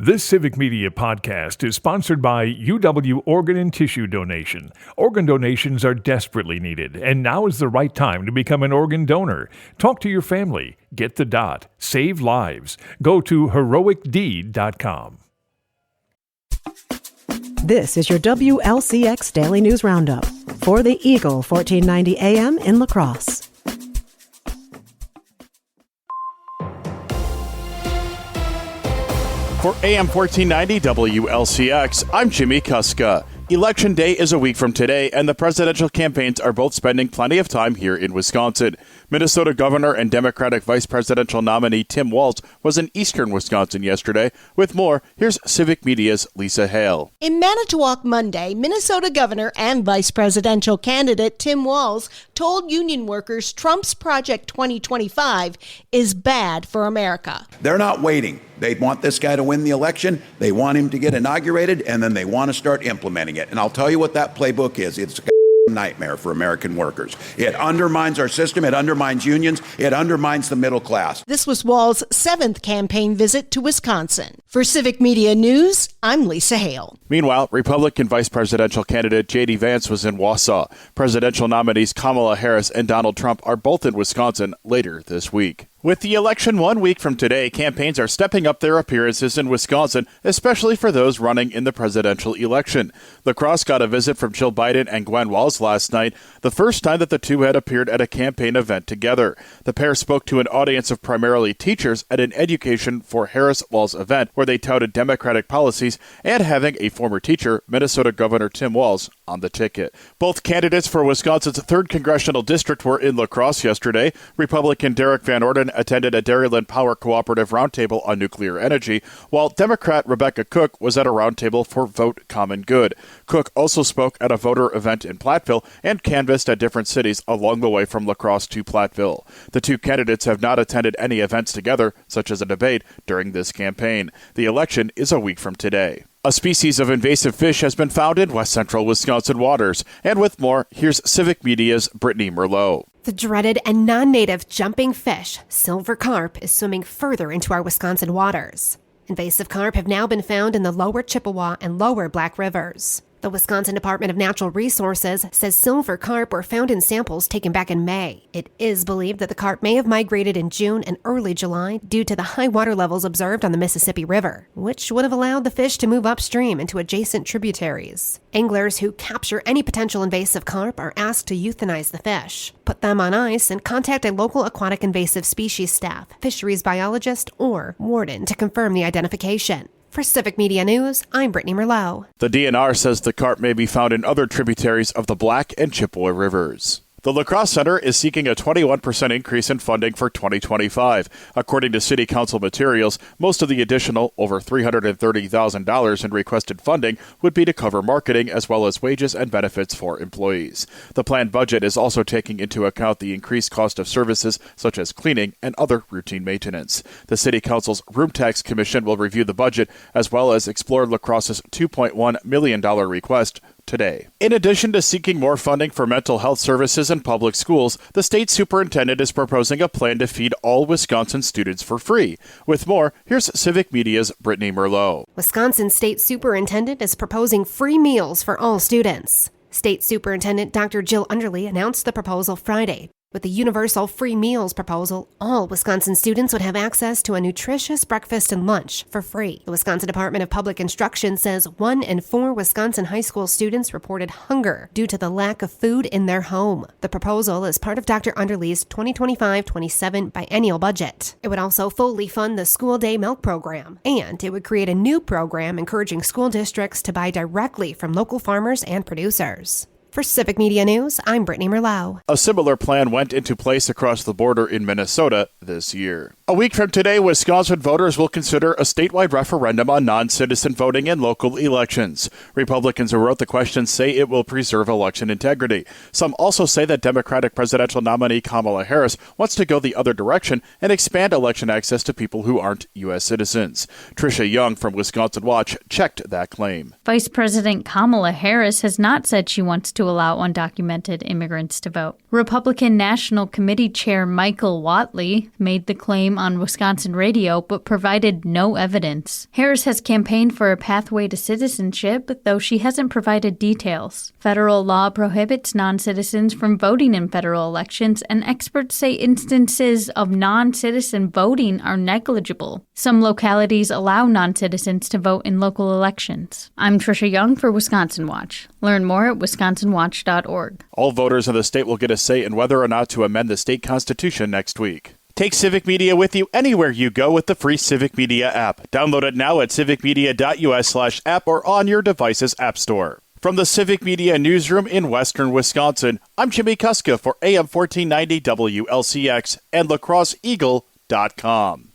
This Civic Media podcast is sponsored by UW Organ and Tissue Donation. Organ donations are desperately needed, and now is the right time to become an organ donor. Talk to your family. Get the dot. Save lives. Go to heroicdeed.com. This is your WLCX Daily News Roundup for the Eagle 1490 AM in La Crosse. For AM 1490 WLCX, I'm Jimmy Kuska. Election Day is a week from today, and the presidential campaigns are both spending plenty of time here in Wisconsin. Minnesota Governor and Democratic Vice Presidential nominee Tim Walz was in eastern Wisconsin yesterday. With more, here's Civic Media's Lisa Hale. In Manitowoc Monday, Minnesota Governor and Vice Presidential candidate Tim Walz told union workers Trump's Project 2025 is bad for America. They're not waiting. They want this guy to win the election. They want him to get inaugurated, and then they want to start implementing it. And I'll tell you what that playbook is. It's a nightmare for American workers. It undermines our system. It undermines unions. It undermines the middle class. This was Walz's 7th campaign visit to Wisconsin. For Civic Media News, I'm Lisa Hale. Meanwhile, Republican Vice Presidential candidate J.D. Vance was in Wausau. Presidential nominees Kamala Harris and Donald Trump are both in Wisconsin later this week. With the election 1 week from today, campaigns are stepping up their appearances in Wisconsin, especially for those running in the presidential election. La Crosse got a visit from Jill Biden and Gwen Walz last night, the first time that the two had appeared at a campaign event together. The pair spoke to an audience of primarily teachers at an Education for Harris-Walz event where they touted Democratic policies and having a former teacher, Minnesota Governor Tim Walz, on the ticket. Both candidates for Wisconsin's 3rd Congressional District were in La Crosse yesterday. Republican Derek Van Orden attended a Dairyland Power Cooperative roundtable on nuclear energy, while Democrat Rebecca Cook was at a roundtable for Vote Common Good. Cook also spoke at a voter event in Platteville and canvassed at different cities along the way from La Crosse to Platteville. The two candidates have not attended any events together, such as a debate, during this campaign. The election is a week from today. A species of invasive fish has been found in west central Wisconsin waters. And with more, here's Civic Media's Brittany Merlot. The dreaded and non-native jumping fish, silver carp, is swimming further into our Wisconsin waters. Invasive carp have now been found in the lower Chippewa and lower Black Rivers. The Wisconsin Department of Natural Resources says silver carp were found in samples taken back in May. It is believed that the carp may have migrated in June and early July due to the high water levels observed on the Mississippi River, which would have allowed the fish to move upstream into adjacent tributaries. Anglers who capture any potential invasive carp are asked to euthanize the fish, put them on ice, and contact a local aquatic invasive species staff, fisheries biologist, or warden to confirm the identification. For Civic Media News, I'm Brittany Merlot. The DNR says the carp may be found in other tributaries of the Black and Chippewa rivers. The La Crosse Center is seeking a 21% increase in funding for 2025. According to City Council materials, most of the additional over $330,000 in requested funding would be to cover marketing as well as wages and benefits for employees. The planned budget is also taking into account the increased cost of services such as cleaning and other routine maintenance. The City Council's Room Tax Commission will review the budget as well as explore La Crosse's $2.1 million request today. In addition to seeking more funding for mental health services in public schools, the state superintendent is proposing a plan to feed all Wisconsin students for free. With more, here's Civic Media's Brittany Merlot. Wisconsin State Superintendent is proposing free meals for all students. State Superintendent Dr. Jill Underly announced the proposal Friday. With the universal free meals proposal, all Wisconsin students would have access to a nutritious breakfast and lunch for free. The Wisconsin Department of Public Instruction says 1 in 4 Wisconsin high school students reported hunger due to the lack of food in their home. The proposal is part of Dr. Underly's 2025-27 biennial budget. It would also fully fund the school day milk program, and it would create a new program encouraging school districts to buy directly from local farmers and producers. For Civic Media News, I'm Brittany Merlot. A similar plan went into place across the border in Minnesota this year. A week from today, Wisconsin voters will consider a statewide referendum on non-citizen voting in local elections. Republicans who wrote the question say it will preserve election integrity. Some also say that Democratic presidential nominee Kamala Harris wants to go the other direction and expand election access to people who aren't U.S. citizens. Tricia Young from Wisconsin Watch checked that claim. Vice President Kamala Harris has not said she wants to allow undocumented immigrants to vote. Republican National Committee Chair Michael Whatley made the claim on Wisconsin radio but provided no evidence. Harris has campaigned for a pathway to citizenship, though she hasn't provided details. Federal law prohibits non-citizens from voting in federal elections, and experts say instances of non-citizen voting are negligible. Some localities allow non-citizens to vote in local elections. I'm Trisha Young for Wisconsin Watch. Learn more at wisconsinwatch.org. All voters in the state will get a say in whether or not to amend the state constitution next week. Take Civic Media with you anywhere you go with the free Civic Media app. Download it now at civicmedia.us/app or on your device's app store. From the Civic Media Newsroom in Western Wisconsin, I'm Jimmy Kuska for AM 1490 WLCX and lacrosseeagle.com.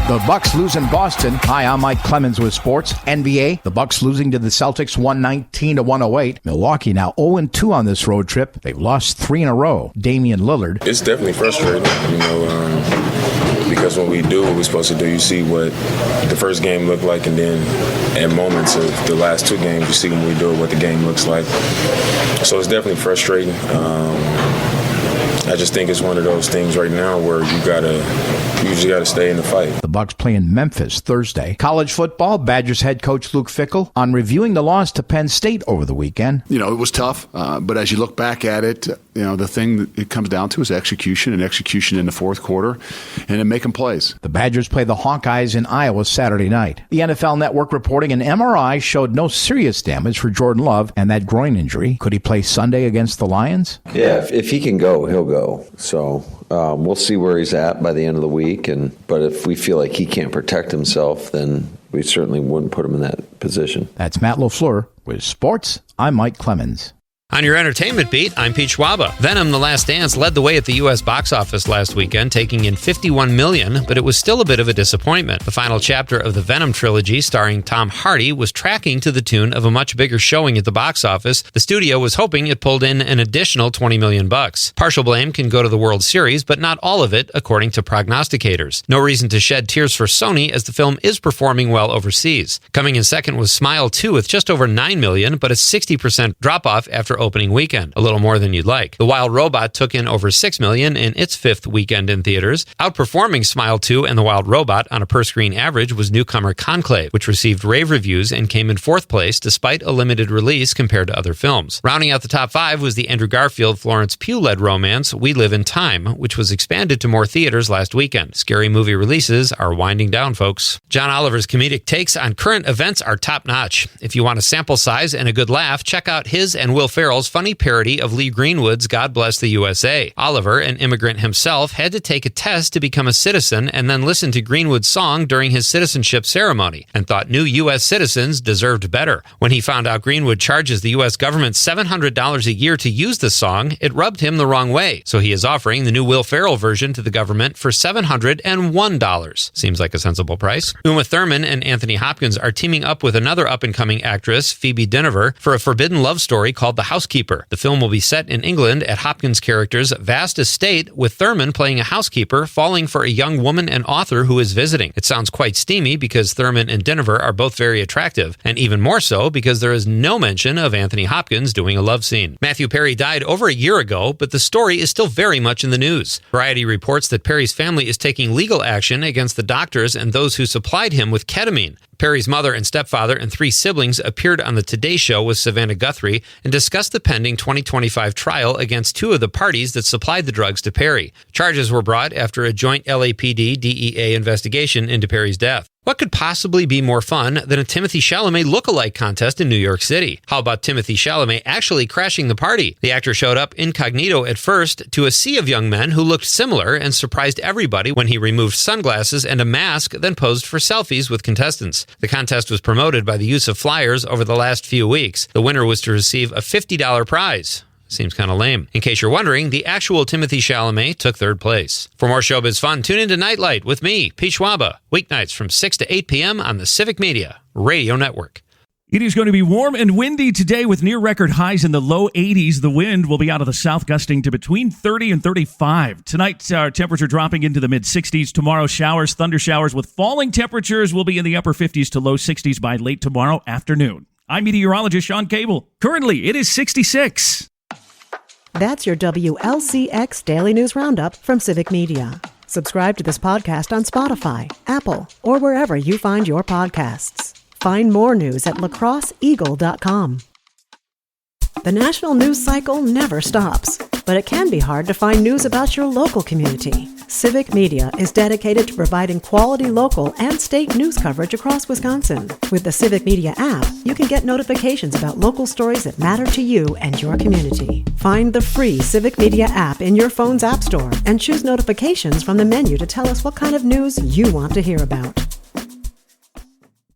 The Bucks lose in Boston. Hi, I'm Mike Clemens with sports. NBA, the Bucks losing to the Celtics 119-108. Milwaukee now 0-2 on this road trip. They've lost 3 in a row. Damian Lillard. It's definitely frustrating, because when we do what we're supposed to do, you see what the first game looked like, and then at moments of the last 2 games, you see when we do it what the game looks like. So it's definitely frustrating. I just think it's one of those things right now where you just gotta stay in the fight. The Bucks play in Memphis Thursday. College football, Badgers head coach Luke Fickell on reviewing the loss to Penn State over the weekend. It was tough, but as you look back at it, the thing that it comes down to is execution in the fourth quarter and then making plays. The Badgers play the Hawkeyes in Iowa Saturday night. The NFL Network reporting an MRI showed no serious damage for Jordan Love and that groin injury. Could he play Sunday against the Lions? Yeah, if he can go, he'll go. So we'll see where he's at by the end of the week. But if we feel like he can't protect himself, then we certainly wouldn't put him in that position. That's Matt LaFleur with sports. I'm Mike Clemens. On your entertainment beat, I'm Pete Schwaba. Venom: The Last Dance led the way at the U.S. box office last weekend, taking in $51 million, but it was still a bit of a disappointment. The final chapter of the Venom trilogy, starring Tom Hardy, was tracking to the tune of a much bigger showing at the box office. The studio was hoping it pulled in an additional $20 million. Partial blame can go to the World Series, but not all of it, according to prognosticators. No reason to shed tears for Sony, as the film is performing well overseas. Coming in second was Smile 2 with just over $9 million, but a 60% drop-off after opening weekend, a little more than you'd like. The Wild Robot took in over $6 million in its 5th weekend in theaters. Outperforming Smile 2 and The Wild Robot on a per-screen average was newcomer Conclave, which received rave reviews and came in 4th place despite a limited release compared to other films. Rounding out the top 5 was the Andrew Garfield-Florence Pugh-led romance We Live in Time, which was expanded to more theaters last weekend. Scary movie releases are winding down, folks. John Oliver's comedic takes on current events are top-notch. If you want a sample size and a good laugh, check out his and Will Ferrell's funny parody of Lee Greenwood's God Bless the USA. Oliver, an immigrant himself, had to take a test to become a citizen and then listen to Greenwood's song during his citizenship ceremony and thought new U.S. citizens deserved better. When he found out Greenwood charges the U.S. government $700 a year to use the song, it rubbed him the wrong way. So he is offering the new Will Ferrell version to the government for $701. Seems like a sensible price. Uma Thurman and Anthony Hopkins are teaming up with another up-and-coming actress, Phoebe Dynevor, for a forbidden love story called The Housekeeper. The film will be set in England at Hopkins' character's vast estate, with Thurman playing a housekeeper falling for a young woman and author who is visiting. It sounds quite steamy because Thurman and Dynevor are both very attractive, and even more so because there is no mention of Anthony Hopkins doing a love scene. Matthew Perry died over a year ago, but the story is still very much in the news. Variety reports that Perry's family is taking legal action against the doctors and those who supplied him with ketamine. Perry's mother and stepfather and 3 siblings appeared on the Today Show with Savannah Guthrie and discussed the pending 2025 trial against 2 of the parties that supplied the drugs to Perry. Charges were brought after a joint LAPD-DEA investigation into Perry's death. What could possibly be more fun than a Timothée Chalamet look-alike contest in New York City? How about Timothée Chalamet actually crashing the party? The actor showed up incognito at first to a sea of young men who looked similar and surprised everybody when he removed sunglasses and a mask, then posed for selfies with contestants. The contest was promoted by the use of flyers over the last few weeks. The winner was to receive a $50 prize. Seems kind of lame. In case you're wondering, the actual Timothée Chalamet took 3rd place. For more showbiz fun, tune into Nightlight with me, Pete Schwaba, weeknights from 6 to 8 p.m. on the Civic Media Radio Network. It is going to be warm and windy today with near-record highs in the low 80s. The wind will be out of the south, gusting to between 30 and 35. Tonight, our temperature dropping into the mid-60s. Tomorrow, showers, thunder showers with falling temperatures will be in the upper 50s to low 60s by late tomorrow afternoon. I'm meteorologist Sean Cable. Currently, it is 66. That's your WLCX Daily News Roundup from Civic Media. Subscribe to this podcast on Spotify, Apple, or wherever you find your podcasts. Find more news at lacrosseeagle.com. The national news cycle never stops, but it can be hard to find news about your local community. Civic Media is dedicated to providing quality local and state news coverage across Wisconsin. With the Civic Media app, you can get notifications about local stories that matter to you and your community. Find the free Civic Media app in your phone's app store and choose notifications from the menu to tell us what kind of news you want to hear about.